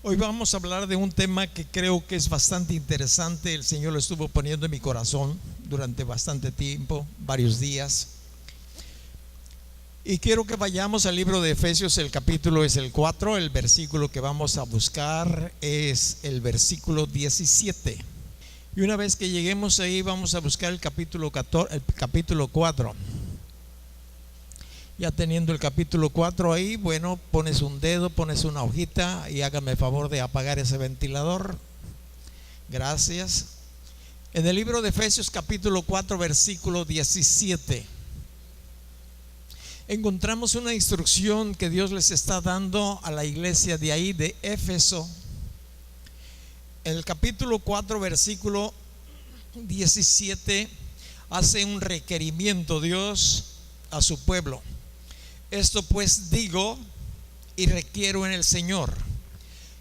Hoy vamos a hablar de un tema que creo que es bastante interesante. El Señor lo estuvo poniendo en mi corazón durante bastante tiempo, varios días. Y quiero que vayamos al libro de Efesios, el capítulo es el 4, el versículo que vamos a buscar es el versículo 17. Y una vez que lleguemos ahí vamos a buscar el capítulo 4. Ya teniendo el capítulo 4 ahí, bueno, pones un dedo, pones una hojita y hágame el favor de apagar ese ventilador. Gracias. En el libro de Efesios capítulo 4 versículo 17 encontramos una instrucción que Dios les está dando a la iglesia de ahí de Éfeso. En el capítulo 4 versículo 17 hace un requerimiento Dios a su pueblo. Esto pues digo y requiero en el Señor,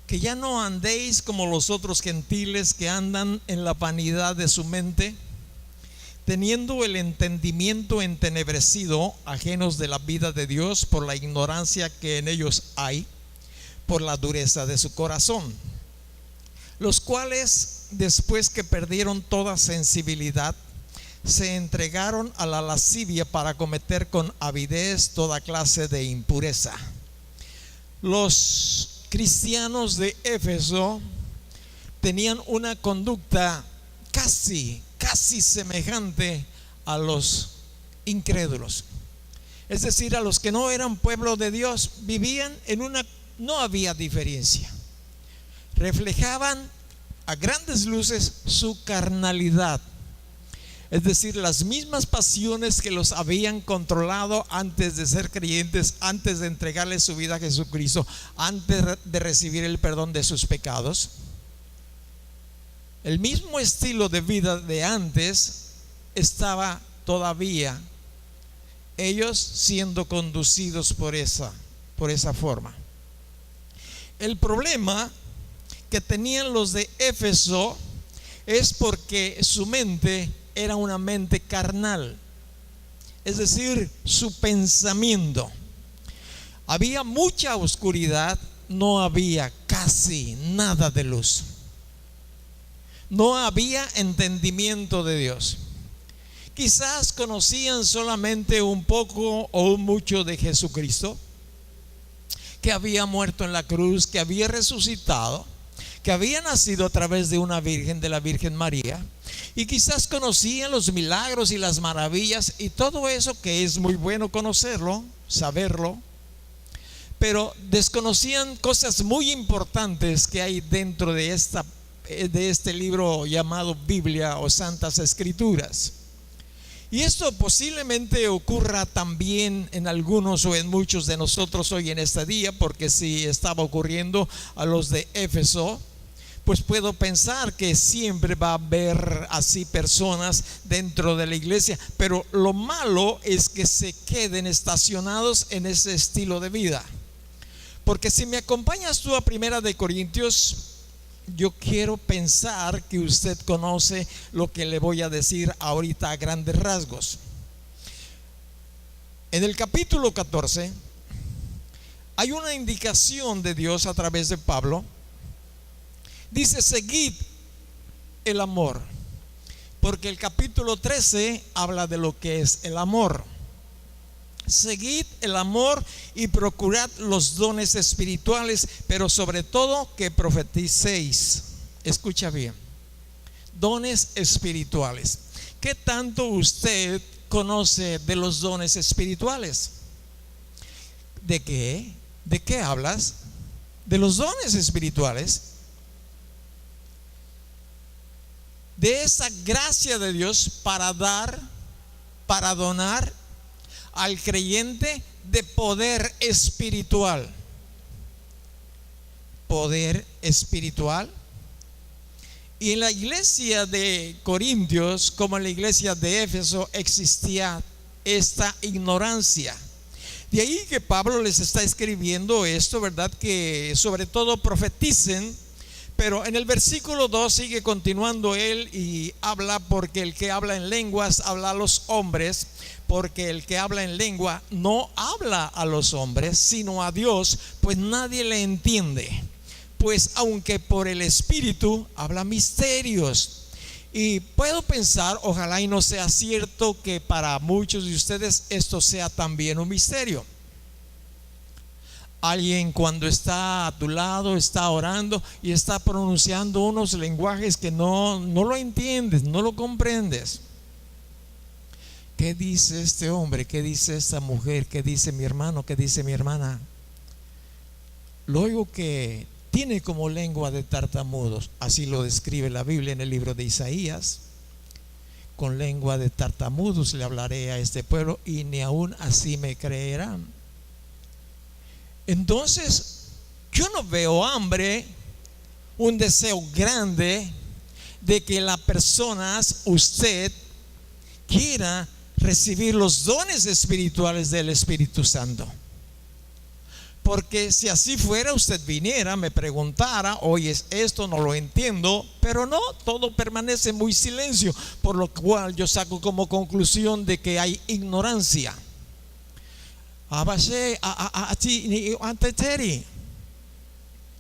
que ya no andéis como los otros gentiles que andan en la vanidad de su mente, teniendo el entendimiento entenebrecido, ajenos de la vida de Dios por la ignorancia que en ellos hay, por la dureza de su corazón, los cuales después que perdieron toda sensibilidad, se entregaron a la lascivia para cometer con avidez toda clase de impureza. Los cristianos de Éfeso tenían una conducta casi semejante a los incrédulos, es decir, a los que no eran pueblo de Dios. Vivían no había diferencia, reflejaban a grandes luces su carnalidad. Es decir, las mismas pasiones que los habían controlado antes de ser creyentes, antes de entregarle su vida a Jesucristo, antes de recibir el perdón de sus pecados. El mismo estilo de vida de antes estaba todavía ellos siendo conducidos por esa forma. El problema que tenían los de Éfeso es porque su mente era una mente carnal, es decir, su pensamiento. Había mucha oscuridad, no había casi nada de luz. No había entendimiento de Dios. Quizás conocían solamente un poco o un mucho de Jesucristo, que había muerto en la cruz, que había resucitado, que había nacido a través de una virgen, de la Virgen María, y quizás conocían los milagros y las maravillas y todo eso, que es muy bueno conocerlo, saberlo, pero desconocían cosas muy importantes que hay dentro de este libro llamado Biblia o Santas Escrituras. Y esto posiblemente ocurra también en algunos o en muchos de nosotros hoy en este día, porque si estaba ocurriendo a los de Éfeso, pues puedo pensar que siempre va a haber así personas dentro de la iglesia, pero lo malo es que se queden estacionados en ese estilo de vida. Porque si me acompañas tú a 1 de Corintios, yo quiero pensar que usted conoce lo que le voy a decir ahorita a grandes rasgos. En el capítulo 14 hay una indicación de Dios a través de Pablo. Dice: seguid el amor, porque el capítulo 13 habla de lo que es el amor. Seguid el amor y procurad los dones espirituales, pero sobre todo que profeticéis. Escucha bien, dones espirituales. ¿Qué tanto usted conoce de los dones espirituales? ¿De qué? ¿De qué hablas? De los dones espirituales. De esa gracia de Dios para dar, para donar al creyente de poder espiritual. Poder espiritual. Y en la iglesia de Corintios, como en la iglesia de Éfeso, existía esta ignorancia. De ahí que Pablo les está escribiendo esto, ¿verdad? Que sobre todo profeticen. Pero en el versículo 2 sigue continuando él y habla: porque el que habla en lenguas habla a los hombres, porque el que habla en lengua no habla a los hombres, sino a Dios, pues nadie le entiende. pues aunque por el Espíritu habla misterios. Y puedo pensar, ojalá y no sea cierto, que para muchos de ustedes esto sea también un misterio. Alguien cuando está a tu lado, está orando y está pronunciando unos lenguajes que no lo entiendes, no lo comprendes. ¿Qué dice este hombre? ¿Qué dice esta mujer? ¿Qué dice mi hermano? ¿Qué dice mi hermana? Lo oigo que tiene como lengua de tartamudos. Así lo describe la Biblia en el libro de Isaías. Con lengua de tartamudos le hablaré a este pueblo y ni aún así me creerán. Entonces, yo no veo hambre, un deseo grande de que las personas, usted, quiera recibir los dones espirituales del Espíritu Santo. Porque si así fuera, usted viniera, me preguntara, oye, esto no lo entiendo, pero no, todo permanece muy silencio, por lo cual yo saco como conclusión de que hay ignorancia.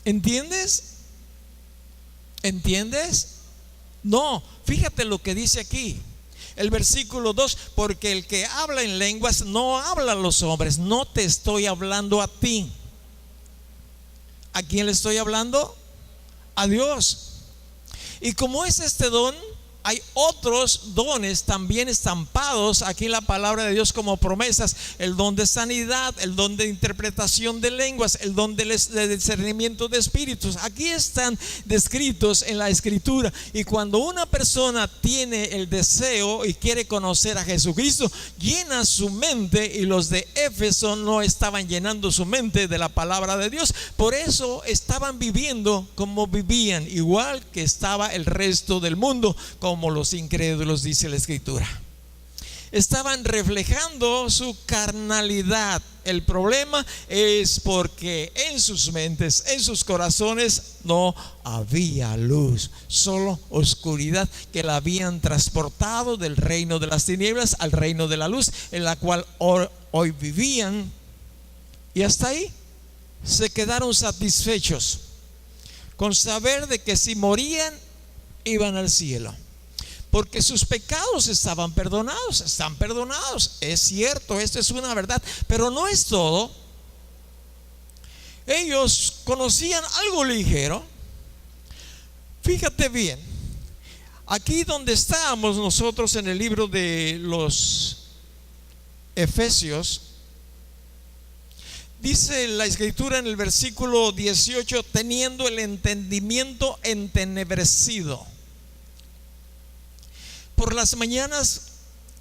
¿Entiendes? ¿Entiendes? No, fíjate lo que dice aquí. El versículo 2, porque el que habla en lenguas no habla a los hombres. No te estoy hablando a ti. ¿A quién le estoy hablando? A Dios. Y como es este don, hay otros dones también estampados aquí en la palabra de Dios como promesas: el don de sanidad, el don de interpretación de lenguas, el don de discernimiento de espíritus. Aquí están descritos en la Escritura. Y cuando una persona tiene el deseo y quiere conocer a Jesucristo, llena su mente, y los de Éfeso no estaban llenando su mente de la palabra de Dios. Por eso estaban viviendo como vivían, igual que estaba el resto del mundo, como los incrédulos, dice la Escritura. Estaban reflejando su carnalidad. El problema es porque en sus mentes, en sus corazones, no había luz, solo oscuridad, que la habían transportado del reino de las tinieblas al reino de la luz, en la cual hoy vivían. Y hasta ahí se quedaron satisfechos con saber de que si morían iban al cielo, porque sus pecados estaban perdonados. Están perdonados, es cierto, esto es una verdad, pero no es todo. Ellos conocían algo ligero. Fíjate bien, aquí donde estábamos nosotros en el libro de los Efesios, dice la Escritura en el versículo 18: teniendo el entendimiento entenebrecido. Por las mañanas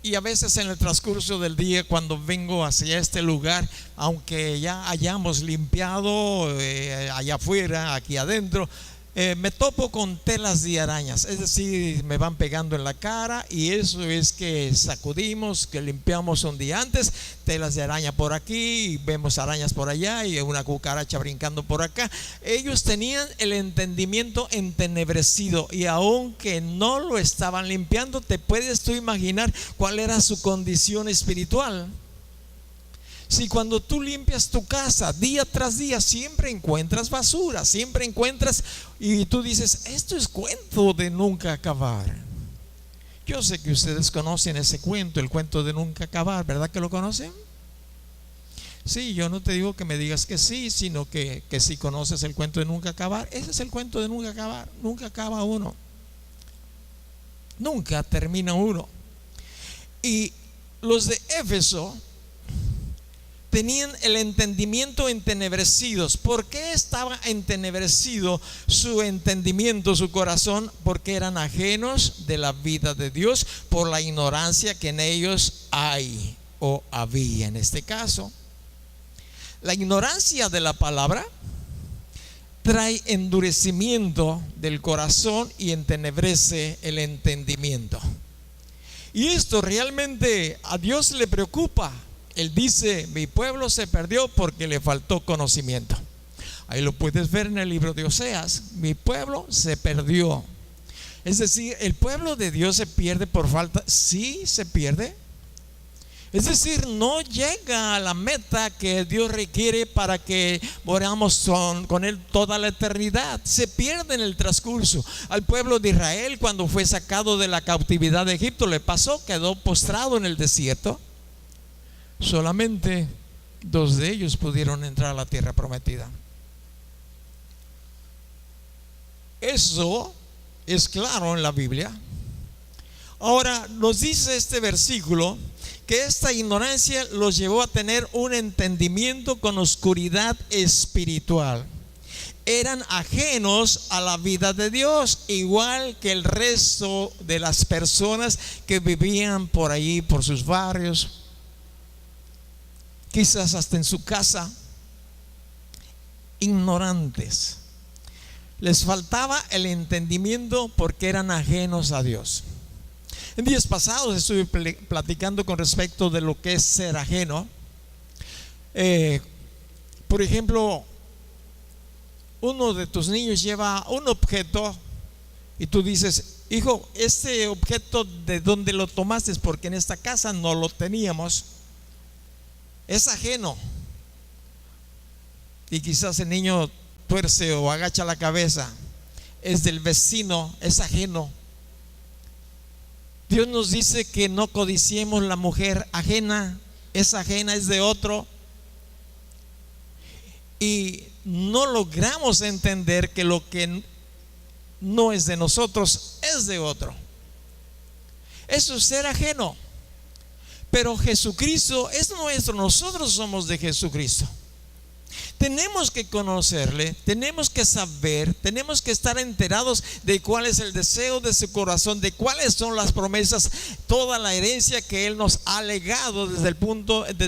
y a veces en el transcurso del día, cuando vengo hacia este lugar, aunque ya hayamos limpiado allá afuera, aquí adentro, me topo con telas de arañas. Es decir, me van pegando en la cara, y eso es que sacudimos, que limpiamos un día antes. Telas de araña por aquí, vemos arañas por allá y una cucaracha brincando por acá. Ellos tenían el entendimiento entenebrecido, y aunque no lo estaban limpiando, te puedes tú imaginar cuál era su condición espiritual. Si cuando tú limpias tu casa día tras día siempre encuentras basura, siempre encuentras, y tú dices, esto es cuento de nunca acabar. Yo sé que ustedes conocen ese cuento, el cuento de nunca acabar, ¿verdad que lo conocen? Sí, yo no te digo que me digas que sí, sino que si conoces el cuento de nunca acabar. Ese es el cuento de nunca acabar. Nunca acaba uno, nunca termina uno. Y los de Éfeso tenían el entendimiento entenebrecidos. ¿Por qué estaba entenebrecido su entendimiento, su corazón? Porque eran ajenos de la vida de Dios por la ignorancia que en ellos hay, o había en este caso. La ignorancia de la palabra trae endurecimiento del corazón y entenebrece el entendimiento. Y esto realmente a Dios le preocupa. Él dice: mi pueblo se perdió porque le faltó conocimiento. Ahí lo puedes ver en el libro de Oseas. Mi pueblo se perdió. Es decir, el pueblo de Dios se pierde por falta. Sí, se pierde. Es decir, no llega a la meta que Dios requiere para que moramos con Él toda la eternidad. Se pierde en el transcurso. Al pueblo de Israel, cuando fue sacado de la cautividad de Egipto, le pasó, quedó postrado en el desierto. Solamente 2 de ellos pudieron entrar a la tierra prometida. Eso es claro en la Biblia. Ahora nos dice este versículo que esta ignorancia los llevó a tener un entendimiento con oscuridad espiritual. Eran ajenos a la vida de Dios, igual que el resto de las personas que vivían por allí, por sus barrios, quizás hasta en su casa. Ignorantes. Les faltaba el entendimiento porque eran ajenos a Dios. En días pasados estuve platicando con respecto de lo que es ser ajeno. Por ejemplo, uno de tus niños lleva un objeto y tú dices: hijo, este objeto, ¿de dónde lo tomaste? Porque en esta casa no lo teníamos. Es ajeno. Y quizás el niño tuerce o agacha la cabeza. Es del vecino, es ajeno. Dios nos dice que no codiciemos la mujer ajena. Es ajena, es de otro. Y no logramos entender que lo que no es de nosotros es de otro. Eso es ser ajeno. Pero Jesucristo es nuestro, nosotros somos de Jesucristo. Tenemos que conocerle, tenemos que saber, tenemos que estar enterados de cuál es el deseo de su corazón, de cuáles son las promesas, toda la herencia que Él nos ha legado desde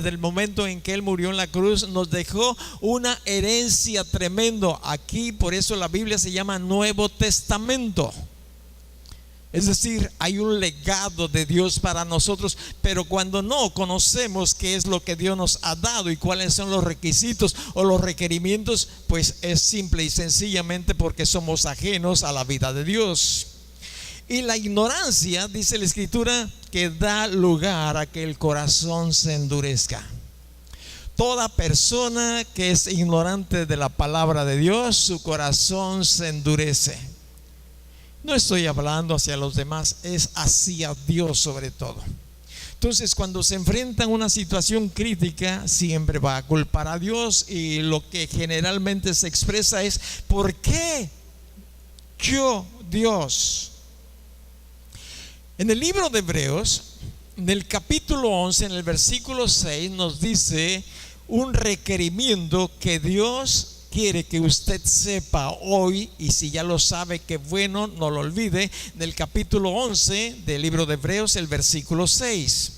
el momento en que Él murió en la cruz. Nos dejó una herencia tremendo. Aquí por eso la Biblia se llama Nuevo Testamento. Es decir, hay un legado de Dios para nosotros, pero cuando no conocemos qué es lo que Dios nos ha dado y cuáles son los requisitos o los requerimientos, pues es simple y sencillamente porque somos ajenos a la vida de Dios. Y la ignorancia, dice la Escritura, que da lugar a que el corazón se endurezca. Toda persona que es ignorante de la palabra de Dios, su corazón se endurece. No estoy hablando hacia los demás, es hacia Dios sobre todo. Entonces, cuando se enfrenta a una situación crítica, siempre va a culpar a Dios, y lo que generalmente se expresa es: ¿por qué yo, Dios? En el libro de Hebreos, en el capítulo 11, en el versículo 6, nos dice un requerimiento que Dios quiere que usted sepa hoy, y si ya lo sabe, que bueno, no lo olvide. Del capítulo 11 del libro de Hebreos, el versículo 6.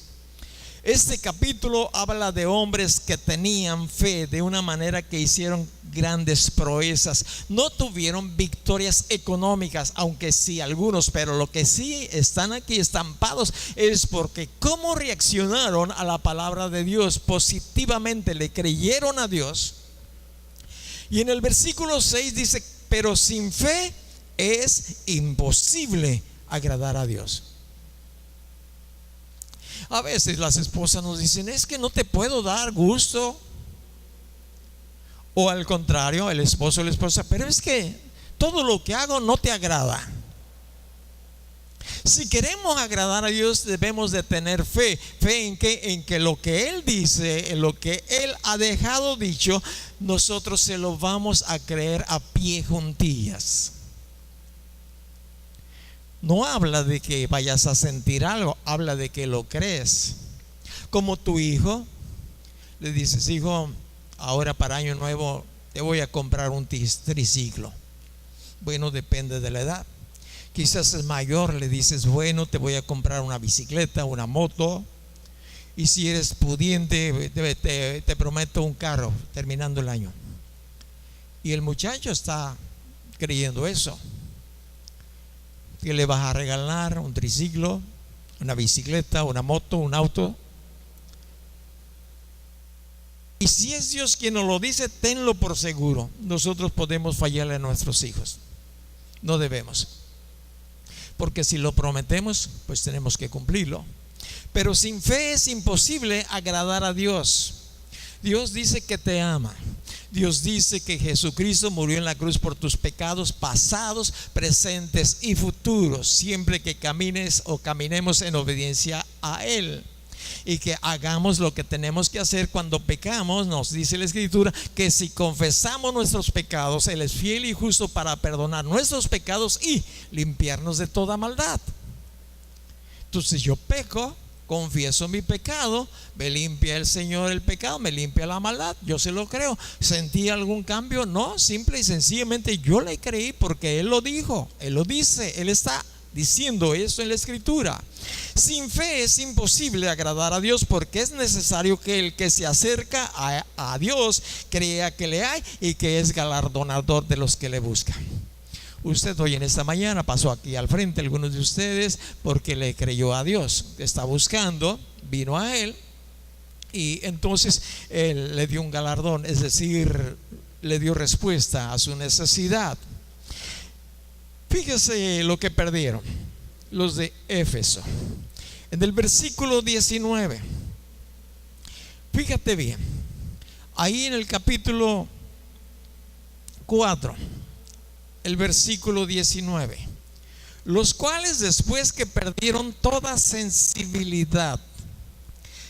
Este capítulo habla de hombres que tenían fe de una manera que hicieron grandes proezas. No tuvieron victorias económicas, aunque sí algunos, pero lo que sí están aquí estampados es porque cómo reaccionaron a la palabra de Dios positivamente, le creyeron a Dios. Y en el versículo 6 dice: pero sin fe es imposible agradar a Dios. A veces las esposas nos dicen: es que no te puedo dar gusto. O al contrario, el esposo o la esposa: pero es que todo lo que hago no te agrada. Si queremos agradar a Dios, debemos de tener fe. ¿Fe en qué? En que lo que Él dice, en lo que Él ha dejado dicho, nosotros se lo vamos a creer a pie juntillas. No habla de que vayas a sentir algo, habla de que lo crees. Como tu hijo, le dices: hijo, ahora para año nuevo te voy a comprar un triciclo. Bueno, depende de la edad. Quizás es mayor, le dices: bueno, te voy a comprar una bicicleta, una moto. Y si eres pudiente, te prometo un carro terminando el año. Y el muchacho está creyendo eso, que le vas a regalar un triciclo, una bicicleta, una moto, un auto. Y si es Dios quien nos lo dice, tenlo por seguro. Nosotros podemos fallarle a nuestros hijos. No debemos, porque si lo prometemos, pues tenemos que cumplirlo. Pero sin fe es imposible agradar a Dios. Dios dice que te ama. Dios dice que Jesucristo murió en la cruz por tus pecados pasados, presentes y futuros, siempre que camines o caminemos en obediencia a Él. Y que hagamos lo que tenemos que hacer cuando pecamos. Nos dice la Escritura que si confesamos nuestros pecados, Él es fiel y justo para perdonar nuestros pecados y limpiarnos de toda maldad. Entonces yo peco, confieso mi pecado, me limpia el Señor el pecado, me limpia la maldad, yo se lo creo. ¿Sentí algún cambio? No, simple y sencillamente yo le creí porque Él lo dijo, Él lo dice, Él está diciendo eso en la Escritura. Sin fe es imposible agradar a Dios, porque es necesario que el que se acerca a Dios crea que le hay y que es galardonador de los que le buscan. Usted hoy en esta mañana pasó aquí al frente, algunos de ustedes, porque le creyó a Dios, está buscando, vino a Él y entonces Él le dio un galardón, es decir, le dio respuesta a su necesidad. Fíjese lo que perdieron los de Éfeso. En el versículo 19, fíjate bien, ahí en el capítulo 4, el versículo 19, los cuales después que perdieron toda sensibilidad,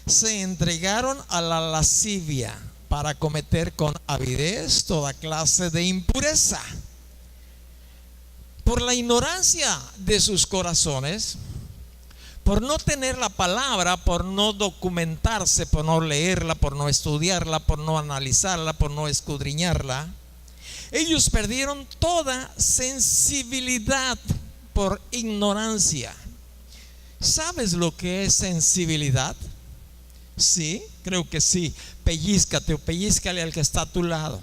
se entregaron a la lascivia para cometer con avidez toda clase de impureza. Por la ignorancia de sus corazones, por no tener la palabra, por no documentarse, por no leerla, por no estudiarla, por no analizarla, por no escudriñarla, ellos perdieron toda sensibilidad por ignorancia. ¿Sabes lo que es sensibilidad? Sí, creo que sí. Pellízcate o pellízcale al que está a tu lado.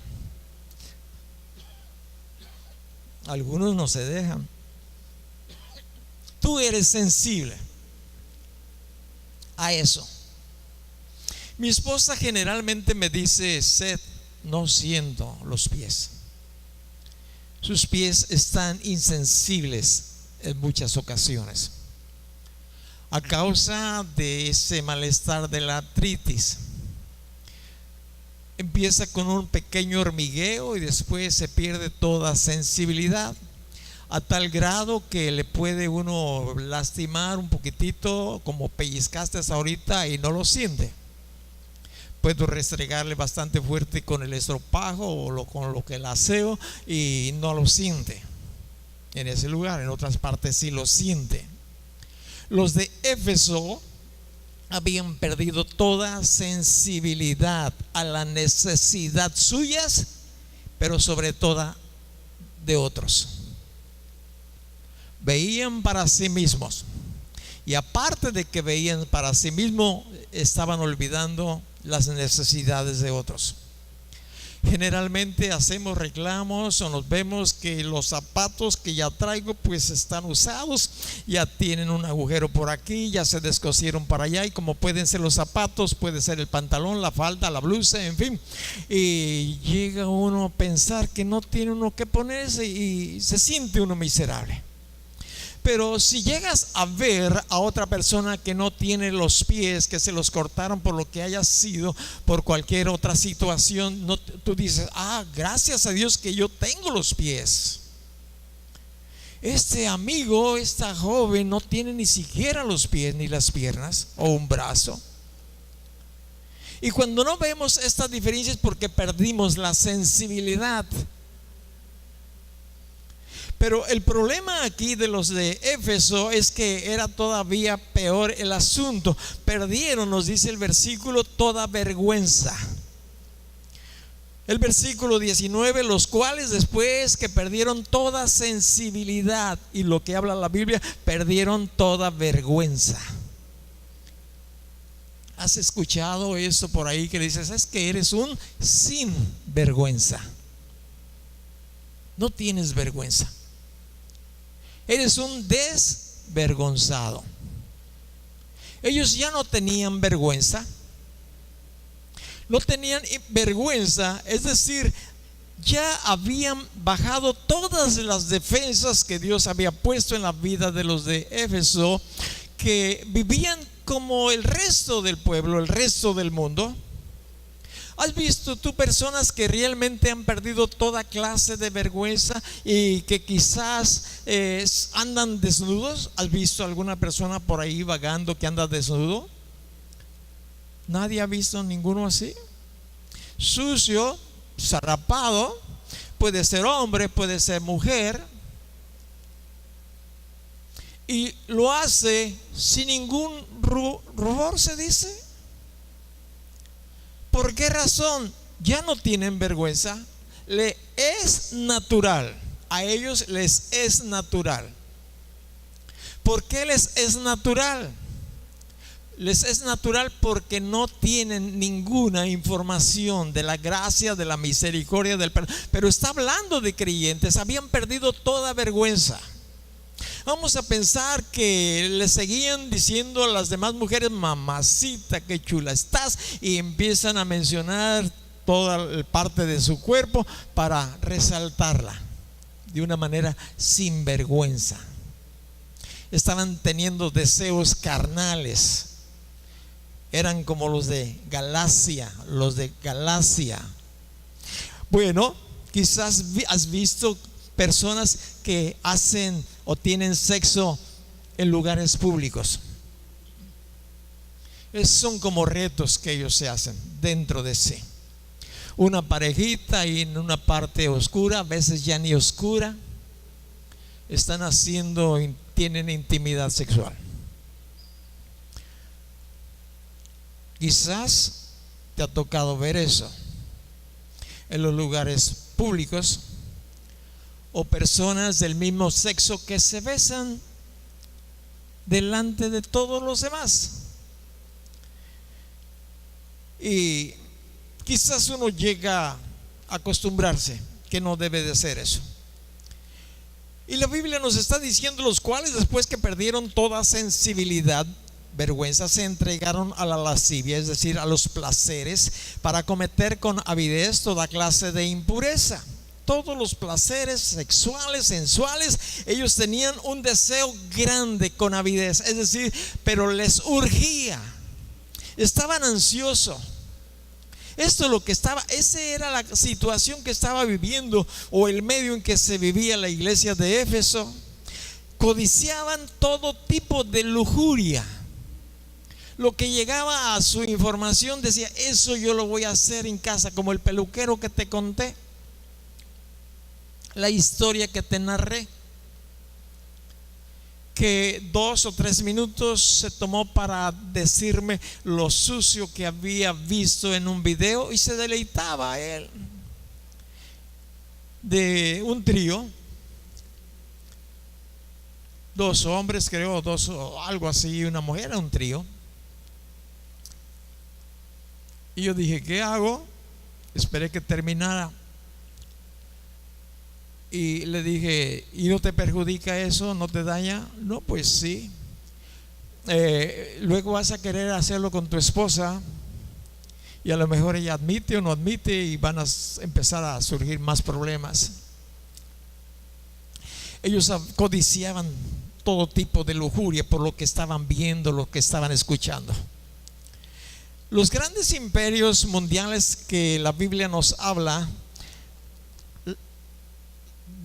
Algunos no se dejan. Tú eres sensible a eso. Mi esposa generalmente me dice: Seth, no siento los pies. Sus pies están insensibles en muchas ocasiones a causa de ese malestar de la artritis. Empieza con un pequeño hormigueo y después se pierde toda sensibilidad, a tal grado que le puede uno lastimar un poquitito, como pellizcaste hasta ahorita, y no lo siente. Puedo restregarle bastante fuerte con el estropajo o con lo que el aseo y no lo siente en ese lugar. En otras partes sí lo siente. Los de Éfeso habían perdido toda sensibilidad a la necesidad suyas, pero sobre todo de otros. Veían para sí mismos, y aparte de que veían para sí mismos, estaban olvidando las necesidades de otros. Generalmente hacemos reclamos o nos vemos que los zapatos que ya traigo pues están usados, ya tienen un agujero por aquí, ya se descosieron para allá, y como pueden ser los zapatos, puede ser el pantalón, la falda, la blusa, en fin, y llega uno a pensar que no tiene uno que ponerse y se siente uno miserable. Pero si llegas a ver a otra persona que no tiene los pies, que se los cortaron por lo que haya sido, por cualquier otra situación, tú dices: gracias a Dios que yo tengo los pies. Este amigo, esta joven no tiene ni siquiera los pies ni las piernas o un brazo. Y cuando no vemos estas diferencias, porque perdimos la sensibilidad. Pero el problema aquí de los de Éfeso es que era todavía peor el asunto. Perdieron, nos dice el versículo, toda vergüenza. El versículo 19, los cuales después que perdieron toda sensibilidad, y lo que habla la Biblia, perdieron toda vergüenza. ¿Has escuchado eso por ahí que dices: es que eres un sin vergüenza? No tienes vergüenza. Eres un desvergonzado. Ellos ya no tenían vergüenza. No tenían vergüenza, es decir, ya habían bajado todas las defensas que Dios había puesto en la vida de los de Éfeso, que vivían como el resto del pueblo, el resto del mundo. ¿Has visto tú personas que realmente han perdido toda clase de vergüenza y que quizás andan desnudos? ¿Has visto alguna persona por ahí vagando que anda desnudo? Nadie ha visto ninguno así. Sucio, zarrapado, puede ser hombre, puede ser mujer, y lo hace sin ningún rubor, se dice. ¿Por qué razón? Ya no tienen vergüenza. Le es natural. A ellos les es natural. ¿Por qué les es natural? Les es natural porque no tienen ninguna información de la gracia, de la misericordia, del perdón. Pero está hablando de creyentes, habían perdido toda vergüenza. Vamos a pensar que le seguían diciendo a las demás mujeres: mamacita, qué chula estás, y empiezan a mencionar toda parte de su cuerpo para resaltarla de una manera sin vergüenza. Estaban teniendo deseos carnales. Eran como los de Galacia, Bueno, quizás has visto personas que hacen o tienen sexo en lugares públicos. Son como retos que ellos se hacen dentro de sí. Una parejita y en una parte oscura, a veces ya ni oscura, tienen intimidad sexual. Quizás te ha tocado ver eso en los lugares públicos, o personas del mismo sexo que se besan delante de todos los demás. Y quizás uno llega a acostumbrarse que no debe de hacer eso. Y la Biblia nos está diciendo: los cuales, después que perdieron toda sensibilidad, vergüenza, se entregaron a la lascivia, es decir, a los placeres, para cometer con avidez toda clase de impureza. Todos los placeres sexuales, sensuales, ellos tenían un deseo grande con avidez, es decir, pero les urgía, estaban ansiosos. Esto es lo que esa era la situación que estaba viviendo, o el medio en que se vivía la iglesia de Éfeso. Codiciaban todo tipo de lujuria. Lo que llegaba a su información decía: eso yo lo voy a hacer en casa, como el peluquero que te conté, la historia que te narré, que 2 o 3 minutos se tomó para decirme lo sucio que había visto en un video, y se deleitaba a él de un trío, 2 hombres, creo, 2 o algo así, y una mujer, era un trío. Y yo dije: ¿qué hago? Esperé que terminara. Y le dije: ¿y no te perjudica eso? ¿No te daña? No, pues sí. Luego vas a querer hacerlo con tu esposa, y a lo mejor ella admite o no admite, y van a empezar a surgir más problemas. Ellos codiciaban todo tipo de lujuria por lo que estaban viendo, lo que estaban escuchando. Los grandes imperios mundiales que la Biblia nos habla,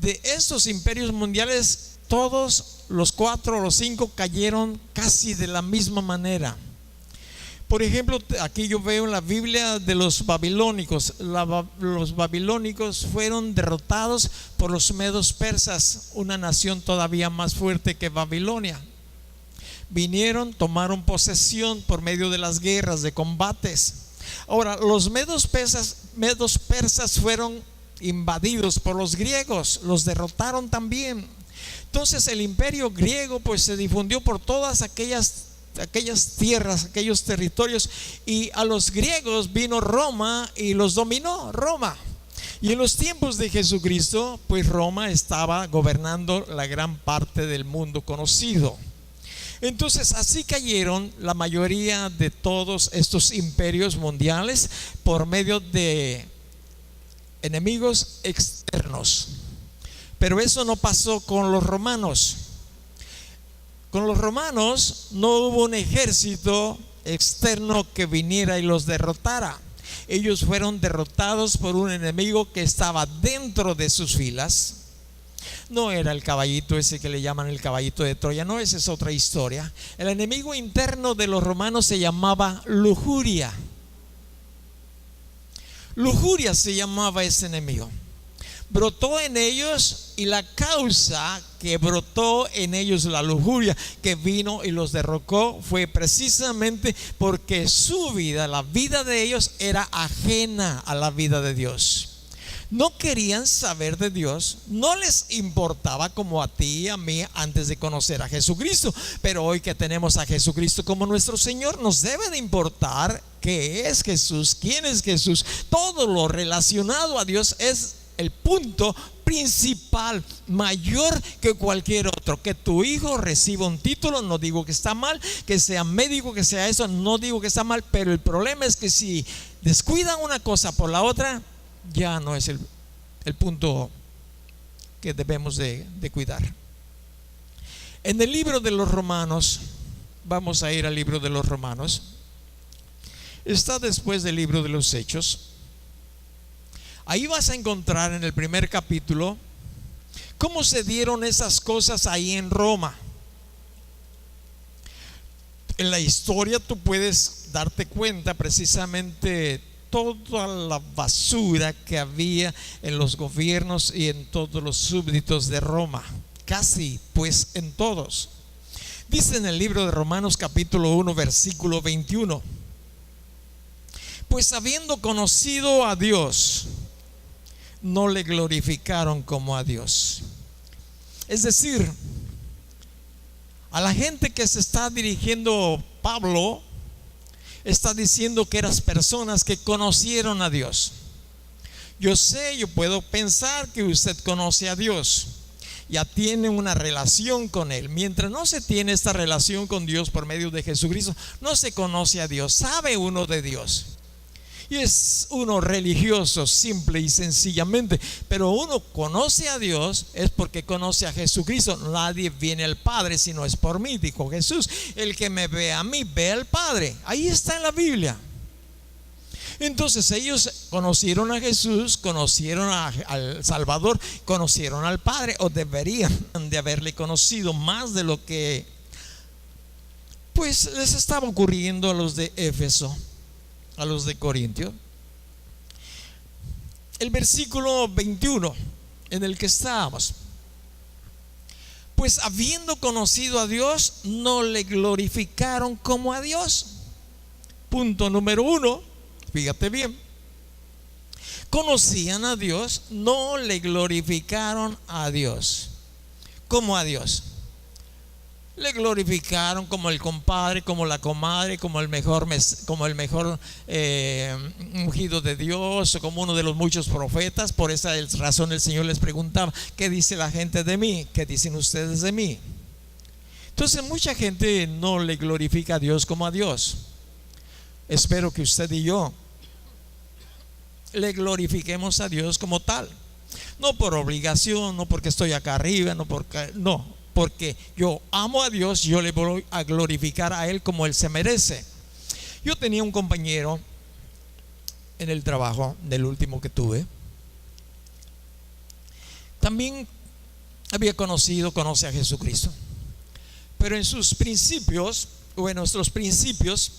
de estos imperios mundiales, todos los 4 o los 5 cayeron casi de la misma manera. Por ejemplo, aquí yo veo en la Biblia de los babilónicos. Los babilónicos fueron derrotados por los medos persas, una nación todavía más fuerte que Babilonia. Vinieron, tomaron posesión por medio de las guerras, de combates. Ahora, los medos persas fueron invadidos por los griegos, los derrotaron también. Entonces el imperio griego pues se difundió por todas aquellas tierras, aquellos territorios, y a los griegos vino Roma y los dominó, Roma. Y en los tiempos de Jesucristo, pues Roma estaba gobernando la gran parte del mundo conocido. Entonces así cayeron la mayoría de todos estos imperios mundiales por medio de enemigos externos. Pero eso no pasó con los romanos. Con los romanos no hubo un ejército externo que viniera y los derrotara. Ellos fueron derrotados por un enemigo que estaba dentro de sus filas. No era el caballito ese que le llaman el caballito de Troya, no, esa es otra historia. El enemigo interno de los romanos se llamaba lujuria. Lujuria se llamaba ese enemigo. Brotó en ellos, y la causa que brotó en ellos la lujuria que vino y los derrocó fue precisamente porque su vida, la vida de ellos, era ajena a la vida de Dios. No querían saber de Dios, no les importaba como a ti y a mí antes de conocer a Jesucristo. Pero hoy que tenemos a Jesucristo como nuestro Señor, nos debe de importar qué es Jesús, quién es Jesús. Todo lo relacionado a Dios es el punto principal, mayor que cualquier otro. Que tu hijo reciba un título, no digo que está mal. Que sea médico, que sea eso, no digo que está mal. Pero el problema es que si descuidan una cosa por la otra, ya no es el punto que debemos de cuidar. En el libro de los Romanos, vamos a ir al libro de los Romanos, está después del libro de los Hechos. Ahí vas a encontrar en el primer capítulo cómo se dieron esas cosas ahí en Roma. En la historia tú puedes darte cuenta precisamente toda la basura que había en los gobiernos y en todos los súbditos de Roma, casi pues en todos. Dice en el libro de Romanos capítulo 1 versículo 21: pues habiendo conocido a Dios, no le glorificaron como a Dios. Es decir, a la gente que se está dirigiendo Pablo, está diciendo que eran personas que conocieron a Dios. Yo puedo pensar que usted conoce a Dios, ya tiene una relación con Él. Mientras no se tiene esta relación con Dios por medio de Jesucristo, no se conoce a Dios. Sabe uno de Dios y es uno religioso, simple y sencillamente. Pero uno conoce a Dios es porque conoce a Jesucristo. Nadie viene al Padre si no es por mí, dijo Jesús. El que me ve a mí, ve al Padre. Ahí está en la Biblia. Entonces ellos conocieron a Jesús, conocieron al Salvador, conocieron al Padre, o deberían de haberle conocido más de lo que pues les estaba ocurriendo a los de Éfeso, a los de Corintio. El versículo 21 en el que estábamos: pues habiendo conocido a Dios, no le glorificaron como a Dios. Punto número 1, fíjate bien. Conocían a Dios, no le glorificaron a Dios como a Dios. Le glorificaron como el compadre, como la comadre, como el mejor ungido de Dios, o como uno de los muchos profetas. Por esa razón el Señor les preguntaba: ¿qué dice la gente de mí? ¿Qué dicen ustedes de mí? Entonces mucha gente no le glorifica a Dios como a Dios. Espero que usted y yo le glorifiquemos a Dios como tal, no por obligación, no porque estoy acá arriba, porque yo amo a Dios. Yo le voy a glorificar a Él como Él se merece. Yo tenía un compañero en el trabajo, del último que tuve. También conoce a Jesucristo, pero en sus principios, o en nuestros principios,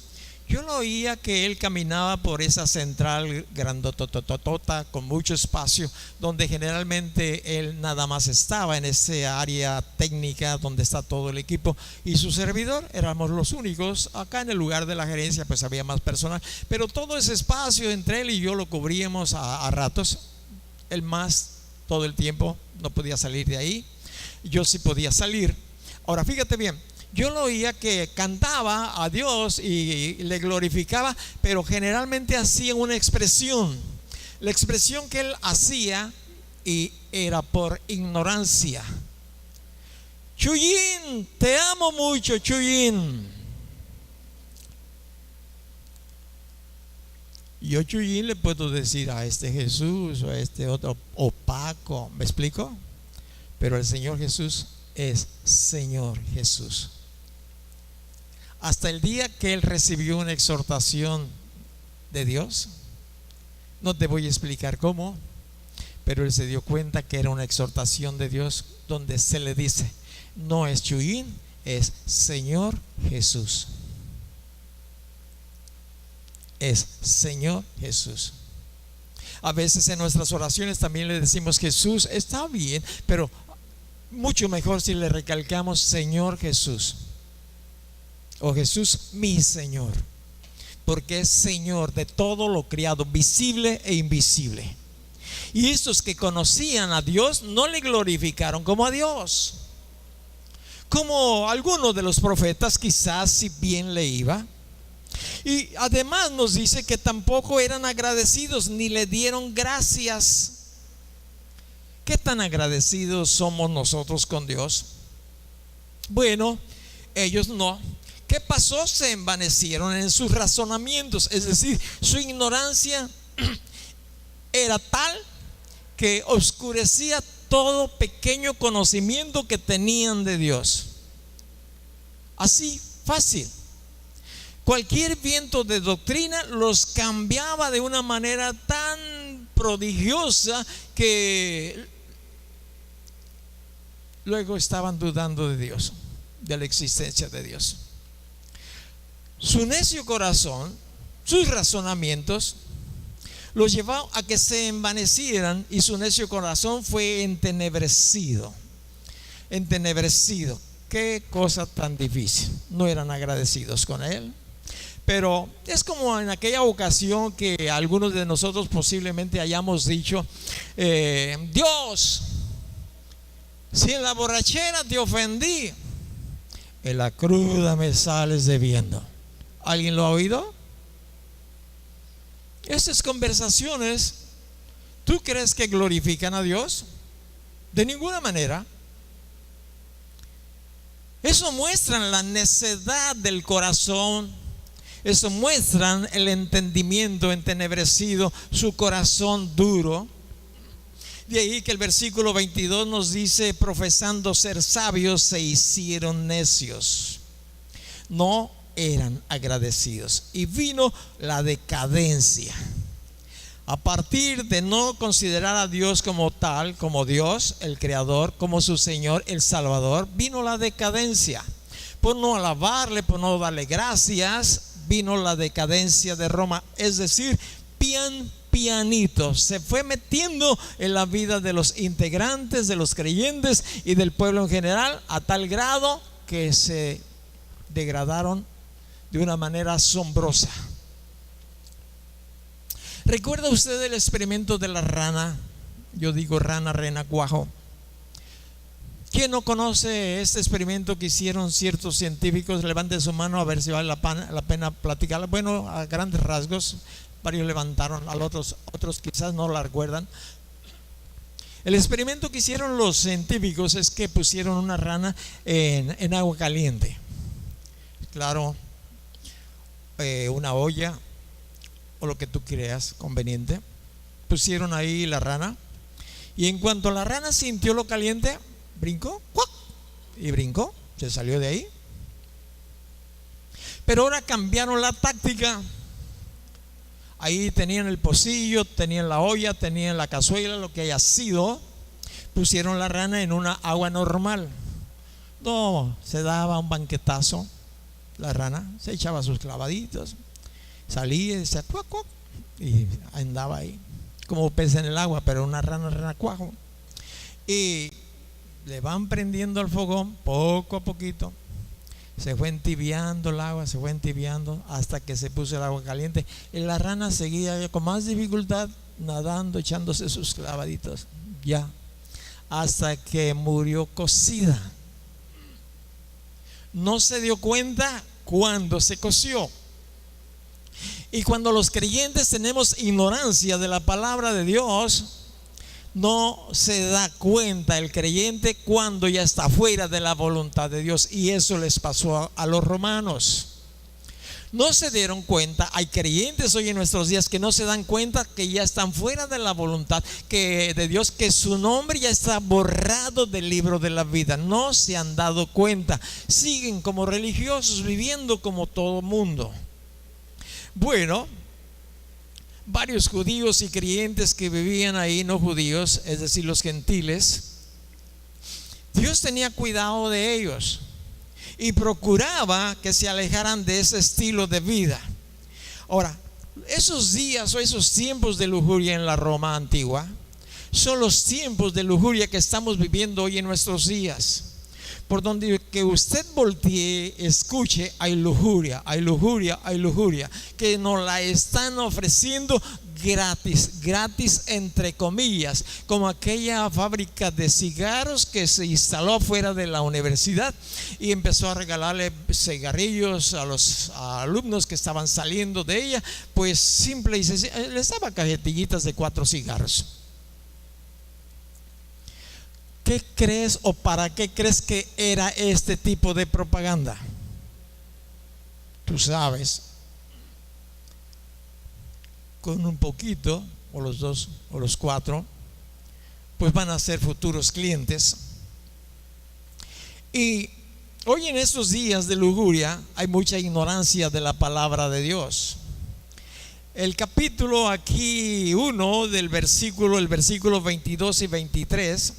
yo lo oía que él caminaba por esa central grandotototota con mucho espacio, donde generalmente él nada más estaba en esa área técnica donde está todo el equipo, y su servidor éramos los únicos. Acá en el lugar de la gerencia pues había más personal, pero todo ese espacio entre él y yo lo cubríamos a ratos. Él más todo el tiempo no podía salir de ahí, yo sí podía salir. Ahora fíjate bien, yo lo oía que cantaba a Dios y le glorificaba, pero generalmente hacía una expresión. La expresión que él hacía y era por ignorancia. Chuyín, te amo mucho, Chuyín. Yo Chuyín le puedo decir a este Jesús o a este otro opaco, ¿me explico? Pero el Señor Jesús es Señor Jesús. hasta el día que él recibió una exhortación de Dios. No te voy a explicar cómo, pero él se dio cuenta que era una exhortación de Dios donde se le dice: no es Chuyin, es Señor Jesús. Es Señor Jesús. A veces en nuestras oraciones también le decimos Jesús, está bien, pero mucho mejor si le recalcamos Señor Jesús, o Jesús mi Señor, porque es Señor de todo lo creado, visible e invisible. Y estos que conocían a Dios no le glorificaron como a Dios, como algunos de los profetas, quizás, si bien le iba. Y además nos dice que tampoco eran agradecidos ni le dieron gracias. ¿Qué tan agradecidos somos nosotros con Dios? Bueno, ellos no. ¿Qué pasó? Se envanecieron en sus razonamientos, es decir, su ignorancia era tal que oscurecía todo pequeño conocimiento que tenían de Dios. Así, fácil. Cualquier viento de doctrina los cambiaba de una manera tan prodigiosa que luego estaban dudando de Dios, de la existencia de Dios. Su necio corazón, sus razonamientos, los llevó a que se envanecieran, y su necio corazón fue entenebrecido. Entenebrecido. Qué cosa tan difícil. No eran agradecidos con él. Pero es como en aquella ocasión que algunos de nosotros posiblemente hayamos dicho: Dios, si en la borrachera te ofendí, en la cruda me sales debiendo. ¿Alguien lo ha oído? Estas conversaciones, ¿tú crees que glorifican a Dios? De ninguna manera. Eso muestra la necedad del corazón. Eso muestra el entendimiento entenebrecido, su corazón duro. De ahí que el versículo 22 nos dice: profesando ser sabios, se hicieron necios. No eran agradecidos. Y vino la decadencia. A partir de no considerar a Dios como tal, como Dios, el Creador, como su Señor, el Salvador, vino la decadencia. Por no alabarle, por no darle gracias, vino la decadencia de Roma. Es decir, pianito se fue metiendo en la vida de los integrantes, de los creyentes y del pueblo en general, a tal grado que se degradaron de una manera asombrosa. ¿Recuerda usted el experimento de la rana? Yo digo rana, rena, cuajo. ¿Quién no conoce este experimento que hicieron ciertos científicos? Levante su mano a ver si vale la pena platicarla. Bueno, a grandes rasgos, varios levantaron, otros quizás no la recuerdan. El experimento que hicieron los científicos es que pusieron una rana en agua caliente. Claro, una olla o lo que tú creas conveniente. Pusieron ahí la rana, y en cuanto la rana sintió lo caliente, brincó, ¡cuac! Y brincó, se salió de ahí. Pero ahora cambiaron la táctica. Ahí tenían el pocillo, tenían la olla, tenían la cazuela, lo que haya sido. Pusieron la rana en una agua normal. No, se daba un banquetazo. La rana se echaba sus clavaditos, salía y decía cuac, cuac, y andaba ahí como pez en el agua, pero una rana cuajo. Y le van prendiendo el fogón poco a poquito. Se fue entibiando el agua, se fue entibiando hasta que se puso el agua caliente. Y la rana seguía con más dificultad nadando, echándose sus clavaditos, ya, hasta que murió cocida. No se dio cuenta cuando se coció. Y cuando los creyentes tenemos ignorancia de la palabra de Dios, no se da cuenta el creyente cuando ya está fuera de la voluntad de Dios. Y eso les pasó a los romanos. no se dieron cuenta. Hay creyentes hoy en nuestros días que no se dan cuenta que ya están fuera de la voluntad de Dios, que su nombre ya está borrado del libro de la vida. No se han dado cuenta, siguen como religiosos, viviendo como todo mundo. Bueno, varios judíos y creyentes que vivían ahí, no judíos, es decir, los gentiles, Dios tenía cuidado de ellos y procuraba que se alejaran de ese estilo de vida. Ahora, esos días o esos tiempos de lujuria en la Roma antigua son los tiempos de lujuria que estamos viviendo hoy en nuestros días. Por donde que usted voltee, escuche, hay lujuria, hay lujuria, hay lujuria, que nos la están ofreciendo gratis entre comillas, como aquella fábrica de cigarros que se instaló fuera de la universidad y empezó a regalarle cigarrillos a los alumnos que estaban saliendo de ella. Pues simple y sencillo, les daba cajetillitas de 4 cigarros. ¿Qué crees o para qué crees que era este tipo de propaganda? Tú sabes, con un poquito, o los 2 o los 4, pues van a ser futuros clientes. Y hoy en estos días de lujuria hay mucha ignorancia de la palabra de Dios. El capítulo aquí 1 del versículo, el versículo 22 y 23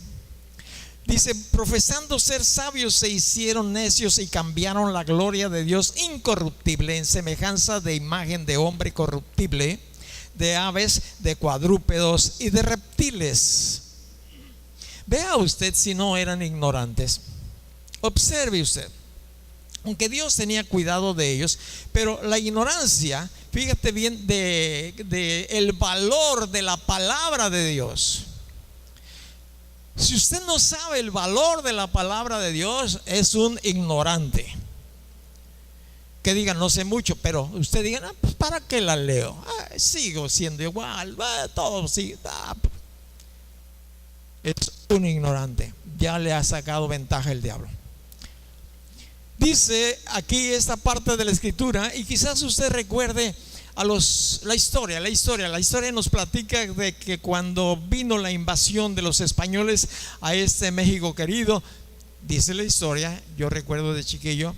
dice: profesando ser sabios se hicieron necios y cambiaron la gloria de Dios incorruptible en semejanza de imagen de hombre corruptible, de aves, de cuadrúpedos y de reptiles. Vea usted si no eran ignorantes. Observe usted, aunque Dios tenía cuidado de ellos, pero la ignorancia, fíjate bien, de el valor de la palabra de Dios. Si usted no sabe el valor de la palabra de Dios, es un ignorante. Que diga, no sé mucho, pero usted diga, pues ¿para qué la leo? Sigo siendo igual, todo sigue. Es un ignorante. Ya le ha sacado ventaja el diablo. Dice aquí esta parte de la escritura, y quizás usted recuerde la historia nos platica de que cuando vino la invasión de los españoles a este México querido, dice la historia, yo recuerdo de chiquillo,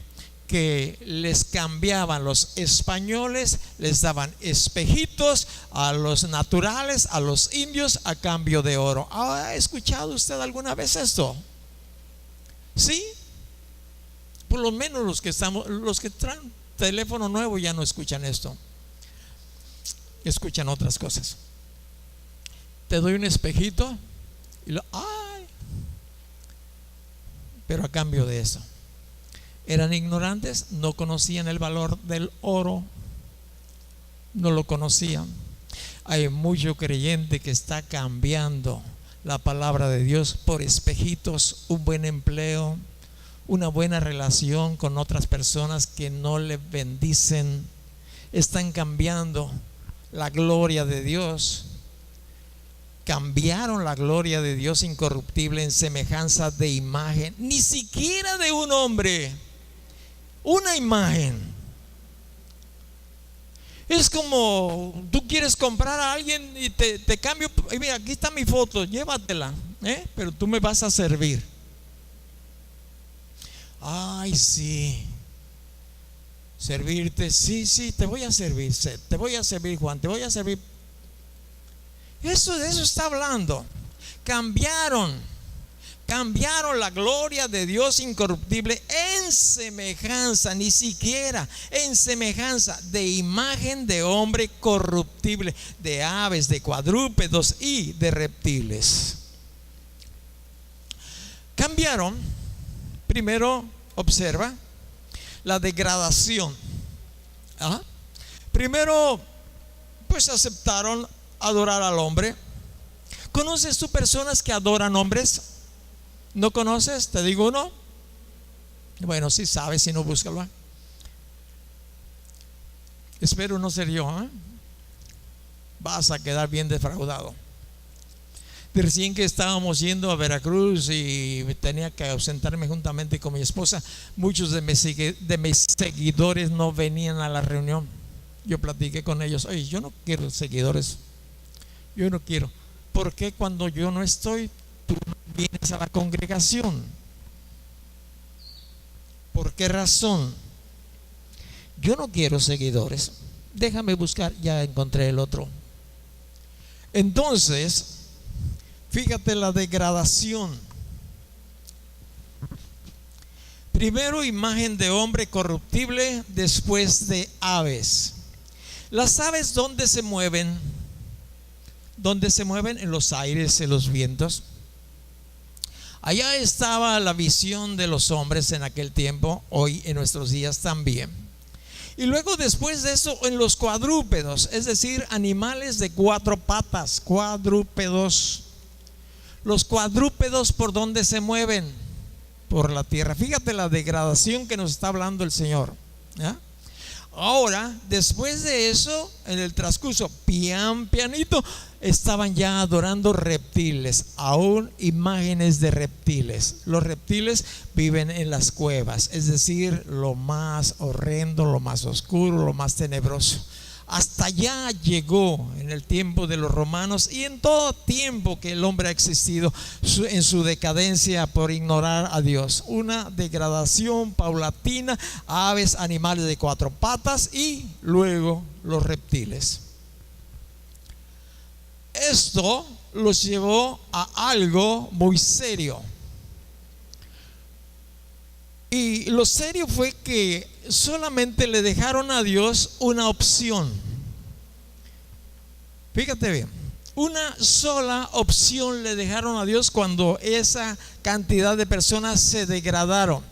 que les cambiaban los españoles, les daban espejitos a los naturales, a los indios, a cambio de oro. ¿Ha escuchado usted alguna vez esto? ¿Sí? Por lo menos los que traen teléfono nuevo ya no escuchan esto. Escuchan otras cosas. Te doy un espejito y pero a cambio de eso. Eran ignorantes, no conocían el valor del oro, no lo conocían. Hay mucho creyente que está cambiando la palabra de Dios por espejitos, un buen empleo, una buena relación con otras personas que no le bendicen. Están cambiando la gloria de Dios. Cambiaron la gloria de Dios incorruptible en semejanza de imagen, ni siquiera de un hombre, una imagen. Es como tú quieres comprar a alguien y te cambio, mira, aquí está mi foto, llévatela, pero tú me vas a servir. Ay, sí, servirte, sí, te voy a servir, Juan, te voy a servir. Eso de eso está hablando. Cambiaron la gloria de Dios incorruptible en semejanza, ni siquiera en semejanza de imagen de hombre corruptible, de aves, de cuadrúpedos y de reptiles. Cambiaron. Primero, observa la degradación. Primero, pues aceptaron adorar al hombre. ¿Conoces tú personas que adoran hombres? ¿No conoces? Te digo uno. Bueno, si sabes, si no, búscalo. Espero no ser yo. Vas a quedar bien defraudado. Recién que estábamos yendo a Veracruz y tenía que ausentarme juntamente con mi esposa, muchos de mis seguidores no venían a la reunión. Yo platiqué con ellos: oye, yo no quiero seguidores, yo no quiero. ¿Por qué cuando yo no estoy, tú no vienes a la congregación? ¿Por qué razón? Yo no quiero seguidores. Déjame buscar, ya encontré el otro. Entonces, fíjate la degradación. Primero imagen de hombre corruptible, después de aves. Las aves, ¿dónde se mueven? ¿Dónde se mueven? En los aires, en los vientos. Allá estaba la visión de los hombres en aquel tiempo, hoy en nuestros días también. Y luego después de eso en los cuadrúpedos, es decir, animales de 4 patas, cuadrúpedos. Los cuadrúpedos, ¿por dónde se mueven? Por la tierra. Fíjate la degradación que nos está hablando el Señor, ¿ya? Ahora, después de eso, en el transcurso, pianito, estaban ya adorando reptiles, aún imágenes de reptiles. Los reptiles viven en las cuevas, es decir, lo más horrendo, lo más oscuro, lo más tenebroso. Hasta allá llegó en el tiempo de los romanos y en todo tiempo que el hombre ha existido en su decadencia por ignorar a Dios. Una degradación paulatina, aves, animales de 4 patas y luego los reptiles. Esto los llevó a algo muy serio. Y lo serio fue que solamente le dejaron a Dios una opción. Fíjate bien, una sola opción le dejaron a Dios cuando esa cantidad de personas se degradaron.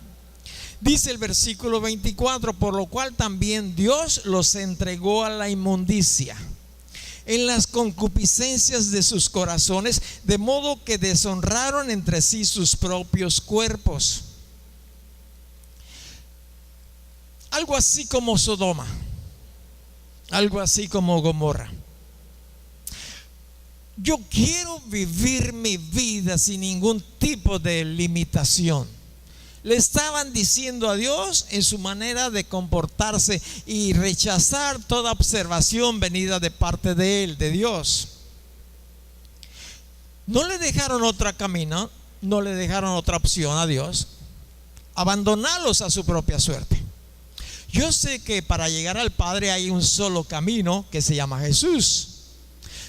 Dice el versículo 24: por lo cual también Dios los entregó a la inmundicia en las concupiscencias de sus corazones, de modo que deshonraron entre sí sus propios cuerpos. Algo así como Sodoma, algo así como Gomorra. Yo quiero vivir mi vida sin ningún tipo de limitación. Le estaban diciendo a Dios en su manera de comportarse y rechazar toda observación venida de parte de Él, de Dios. No le dejaron otro camino, no le dejaron otra opción a Dios. Abandonarlos a su propia suerte. Yo sé que para llegar al Padre hay un solo camino que se llama Jesús.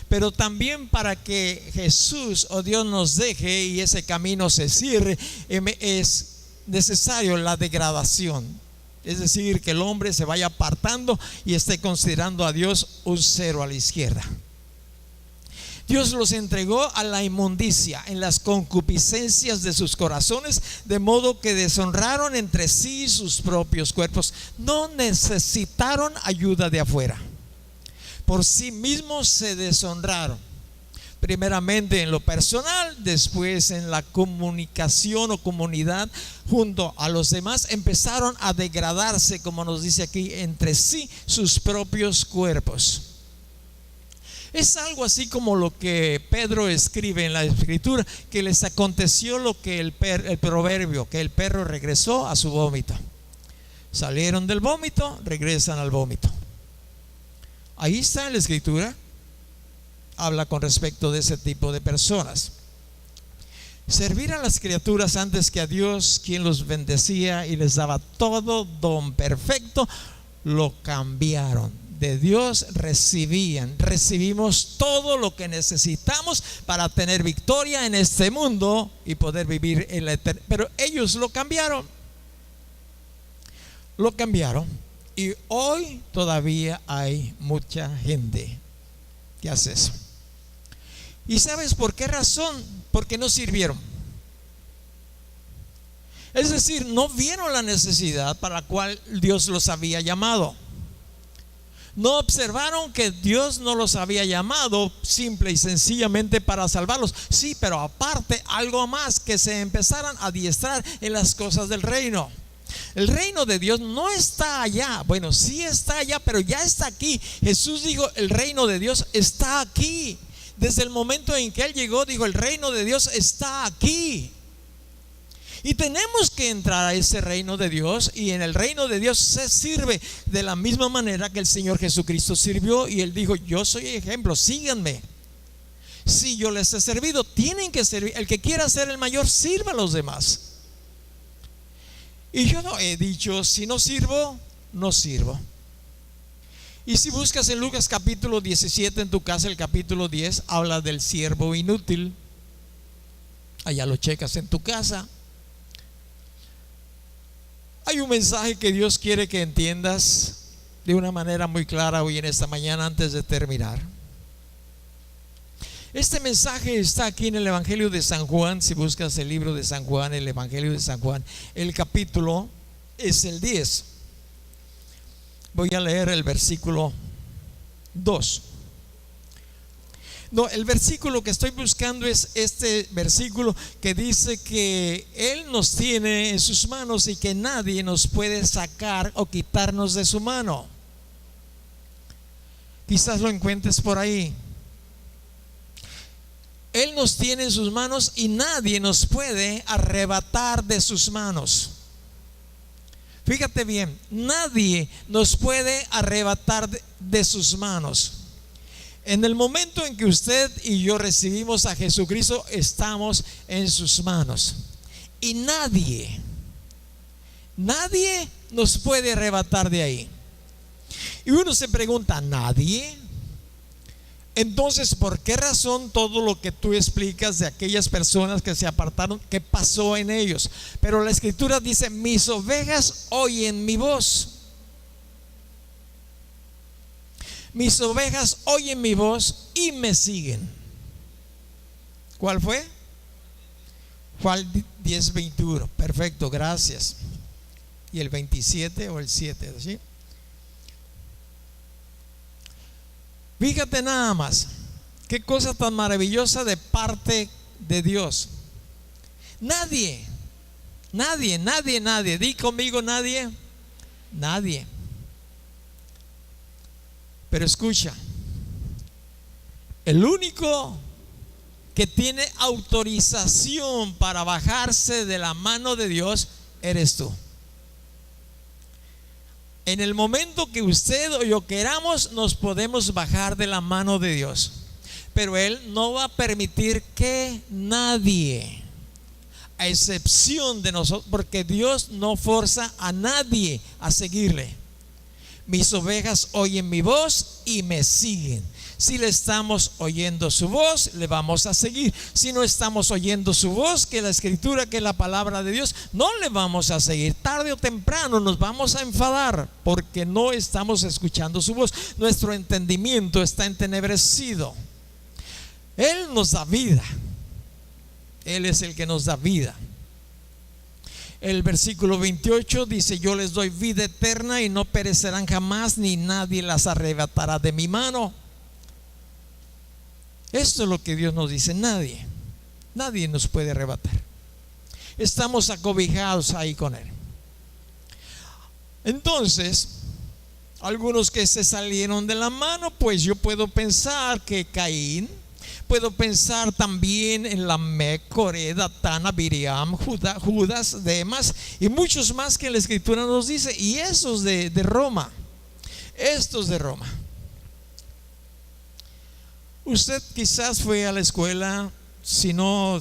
Pero también para que Jesús o Dios nos deje y ese camino se cierre, es necesario la degradación. Es decir, que el hombre se vaya apartando y esté considerando a Dios un cero a la izquierda. Dios los entregó a la inmundicia en las concupiscencias de sus corazones, de modo que deshonraron entre sí sus propios cuerpos. No necesitaron ayuda de afuera. Por sí mismos se deshonraron. Primeramente en lo personal, después en la comunicación o comunidad junto a los demás, empezaron a degradarse, como nos dice aquí, entre sí sus propios cuerpos. Es algo así como lo que Pedro escribe en la Escritura, que les aconteció lo que el proverbio, que el perro regresó a su vómito. Salieron del vómito, regresan al vómito. Ahí está en la Escritura. Habla con respecto de ese tipo de personas. Servir a las criaturas antes que a Dios, quien los bendecía y les daba todo don perfecto, lo cambiaron. De Dios recibimos todo lo que necesitamos para tener victoria en este mundo y poder vivir en la eternidad. Pero ellos lo cambiaron. Lo cambiaron. Y hoy todavía hay mucha gente que hace eso. ¿Y sabes por qué razón? Porque no sirvieron. Es decir, no vieron la necesidad para la cual Dios los había llamado. No observaron que Dios no los había llamado simple y sencillamente para salvarlos. Sí, pero aparte algo más, que se empezaran a adiestrar en las cosas del reino. El reino de Dios no está allá. Bueno, sí está allá, pero ya está aquí. Jesús dijo: el reino de Dios está aquí. Desde el momento en que Él llegó, dijo: el reino de Dios está aquí. Y tenemos que entrar a ese reino de Dios. Y en el reino de Dios se sirve de la misma manera que el Señor Jesucristo sirvió. Y Él dijo: yo soy ejemplo, síganme. Si yo les he servido, tienen que servir. El que quiera ser el mayor, sirva a los demás. Y yo no he dicho: si no sirvo, no sirvo. Y si buscas en Lucas capítulo 17 en tu casa, el capítulo 10 habla del siervo inútil. Allá lo checas en tu casa. Hay un mensaje que Dios quiere que entiendas de una manera muy clara hoy en esta mañana antes de terminar. Este mensaje está aquí en el Evangelio de San Juan. Si buscas el libro de San Juan, el Evangelio de San Juan, el capítulo es el 10. Voy a leer el versículo 2. No, el versículo que estoy buscando es este versículo que dice que Él nos tiene en sus manos y que nadie nos puede sacar o quitarnos de su mano. Quizás lo encuentres por ahí. Él nos tiene en sus manos y nadie nos puede arrebatar de sus manos. Fíjate bien, nadie nos puede arrebatar de sus manos. En el momento en que usted y yo recibimos a Jesucristo, estamos en sus manos. Y nadie nos puede arrebatar de ahí. Y uno se pregunta: ¿nadie? Entonces, ¿por qué razón todo lo que tú explicas de aquellas personas que se apartaron, qué pasó en ellos? Pero la Escritura dice: mis ovejas oyen mi voz. Mis ovejas oyen mi voz y me siguen. ¿Cuál fue? Juan 10:21. Perfecto, gracias. Y el 27 o el 7, ¿sí? Fíjate nada más, qué cosa tan maravillosa de parte de Dios. Nadie, di conmigo: nadie. Pero escucha, el único que tiene autorización para bajarse de la mano de Dios eres tú. En el momento que usted o yo queramos, nos podemos bajar de la mano de Dios. Pero Él no va a permitir que nadie, a excepción de nosotros, porque Dios no forza a nadie a seguirle. Mis ovejas oyen mi voz y me siguen. Si le estamos oyendo su voz, le vamos a seguir. Si no estamos oyendo su voz, que la Escritura, que la palabra de Dios, no le vamos a seguir. Tarde o temprano nos vamos a enfadar porque no estamos escuchando su voz. Nuestro entendimiento está entenebrecido. Él nos da vida. Él es el que nos da vida. El versículo 28 dice: yo les doy vida eterna y no perecerán jamás, ni nadie las arrebatará de mi mano. Esto es lo que Dios nos dice: nadie nos puede arrebatar. Estamos acobijados ahí con Él. Entonces, algunos que se salieron de la mano, pues yo puedo pensar que Caín, puedo pensar también en Lamec, Coré, Datán, Abiriam, Judas, Demas y muchos más que la Escritura nos dice. Y esos de Roma, estos de Roma. Usted quizás fue a la escuela. Si no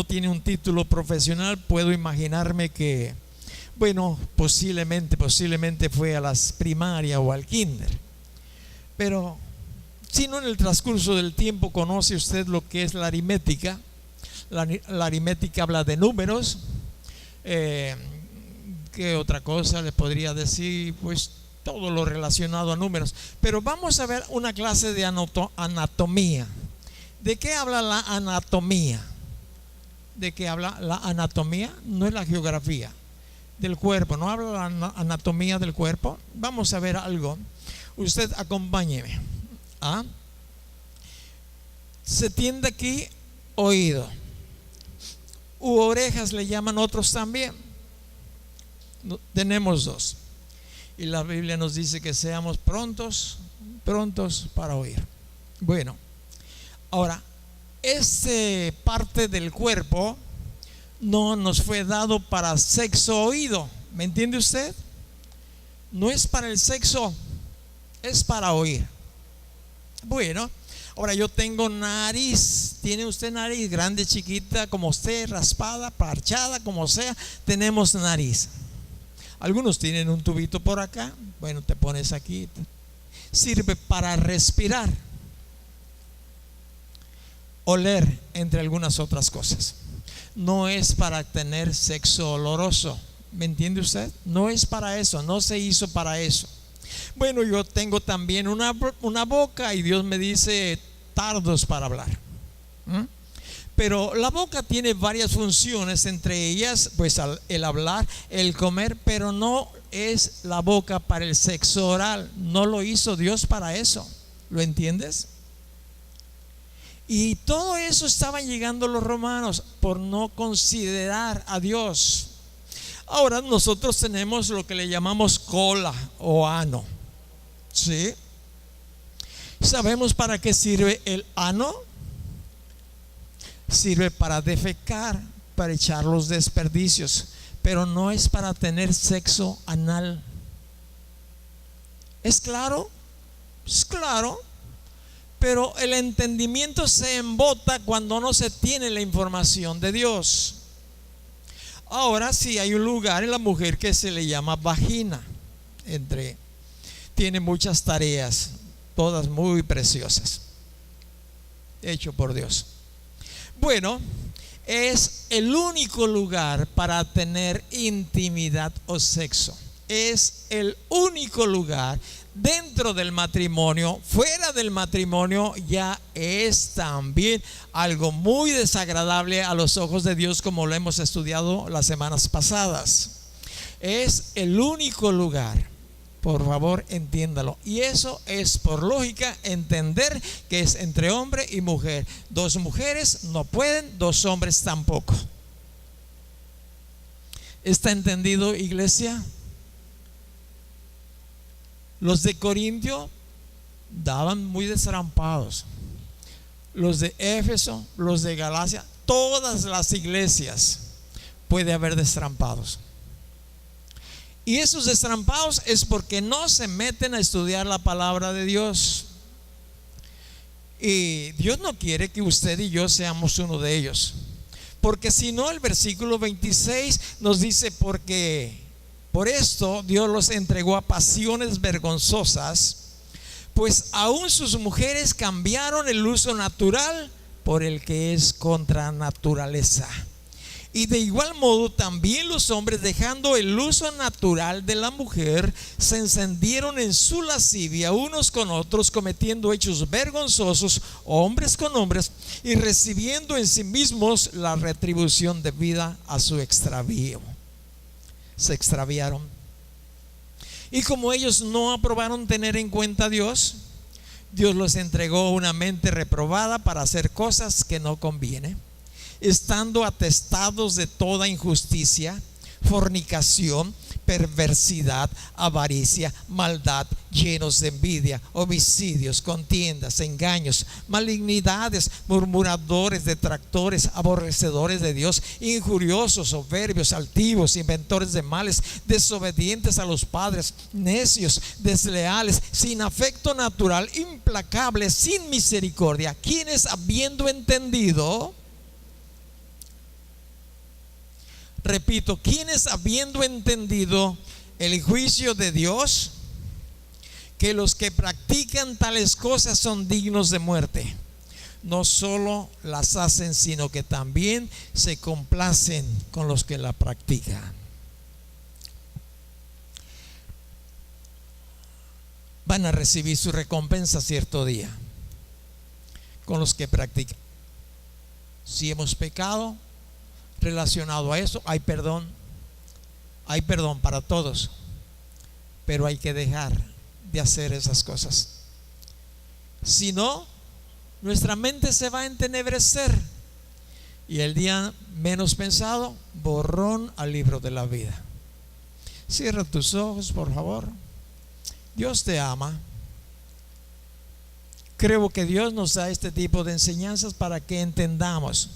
tiene un título profesional, puedo imaginarme que, bueno, posiblemente fue a las primarias o al kinder. Pero si no, en el transcurso del tiempo conoce usted lo que es la aritmética. La aritmética habla de números. ¿Qué otra cosa le podría decir? Pues todo lo relacionado a números. Pero vamos a ver una clase de anatomía. ¿De qué habla la anatomía? ¿De qué habla la anatomía? No es la geografía del cuerpo, no habla la anatomía del cuerpo. Vamos a ver algo. Usted acompáñeme. Se tiende aquí oído, u orejas le llaman otros también. Tenemos dos. Y la Biblia nos dice que seamos prontos para oír. Bueno, Ahora, esta parte del cuerpo no nos fue dado para sexo oído. ¿Me entiende usted? No es para el sexo, es para oír. Bueno, ahora yo tengo nariz. ¿Tiene usted nariz? Grande, chiquita, como usted, raspada, parchada, como sea. Tenemos nariz. Algunos tienen un tubito por acá. Bueno, te pones aquí. Sirve para respirar, oler, entre algunas otras cosas. No es para tener sexo oloroso. ¿Me entiende usted? No es para eso, no se hizo para eso. Bueno, yo tengo también una boca y Dios me dice tardos para hablar. Pero la boca tiene varias funciones, entre ellas pues el hablar, el comer, pero no es la boca para el sexo oral. No lo hizo Dios para eso. ¿Lo entiendes? Y todo eso estaban llegando los romanos por no considerar a Dios. Ahora nosotros tenemos lo que le llamamos cola o ano. ¿Sí? ¿Sabemos para qué sirve el ano? Sirve para defecar, para echar los desperdicios, pero no es para tener sexo anal. ¿Es claro? Es claro. Pero el entendimiento se embota cuando no se tiene la información de Dios. Ahora sí hay un lugar en la mujer que se le llama vagina. Tiene muchas tareas, todas muy preciosas, hecho por Dios. Bueno, es el único lugar para tener intimidad o sexo. Es el único lugar dentro del matrimonio. Fuera del matrimonio ya es también algo muy desagradable a los ojos de Dios, como lo hemos estudiado las semanas pasadas. Es el único lugar. Por favor, entiéndalo. Y eso es por lógica entender que es entre hombre y mujer. Dos mujeres no pueden, dos hombres tampoco. ¿Está entendido, iglesia? Los de Corintio daban muy destrampados. Los de Éfeso, los de Galacia, todas las iglesias puede haber destrampados. Y esos destrampados es porque no se meten a estudiar la palabra de Dios. Y Dios no quiere que usted y yo seamos uno de ellos. Porque si no, el versículo 26 nos dice: porque por esto Dios los entregó a pasiones vergonzosas, pues aún sus mujeres cambiaron el uso natural por el que es contra naturaleza. Y de igual modo también los hombres, dejando el uso natural de la mujer, se encendieron en su lascivia unos con otros, cometiendo hechos vergonzosos, hombres con hombres, y recibiendo en sí mismos la retribución debida a su extravío. Se extraviaron. Y como ellos no aprobaron tener en cuenta a Dios, Dios los entregó una mente reprobada para hacer cosas que no conviene, estando atestados de toda injusticia, fornicación, perversidad, avaricia, maldad, llenos de envidia, homicidios, contiendas, engaños, malignidades, murmuradores, detractores, aborrecedores de Dios, injuriosos, soberbios, altivos, inventores de males, desobedientes a los padres, necios, desleales, sin afecto natural, implacables, sin misericordia, quienes habiendo entendido, repito, quienes habiendo entendido el juicio de Dios, que los que practican tales cosas son dignos de muerte, no solo las hacen, sino que también se complacen con los que la practican. Van a recibir su recompensa cierto día con los que practican. Si hemos pecado relacionado a eso, hay perdón para todos, pero hay que dejar de hacer esas cosas. Si no, nuestra mente se va a entenebrecer y el día menos pensado, borrón al libro de la vida. Cierra tus ojos, por favor. Dios te ama. creo que Dios nos da este tipo de enseñanzas para que entendamos,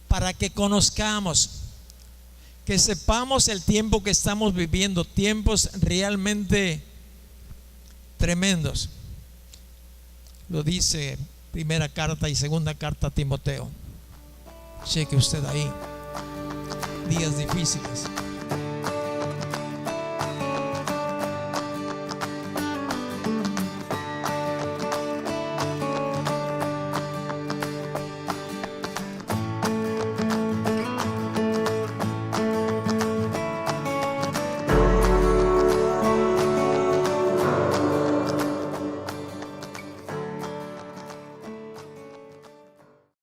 para que conozcamos, que sepamos el tiempo que estamos viviendo, tiempos realmente tremendos. Lo dice primera carta y segunda carta a Timoteo. Cheque usted ahí. Días difíciles.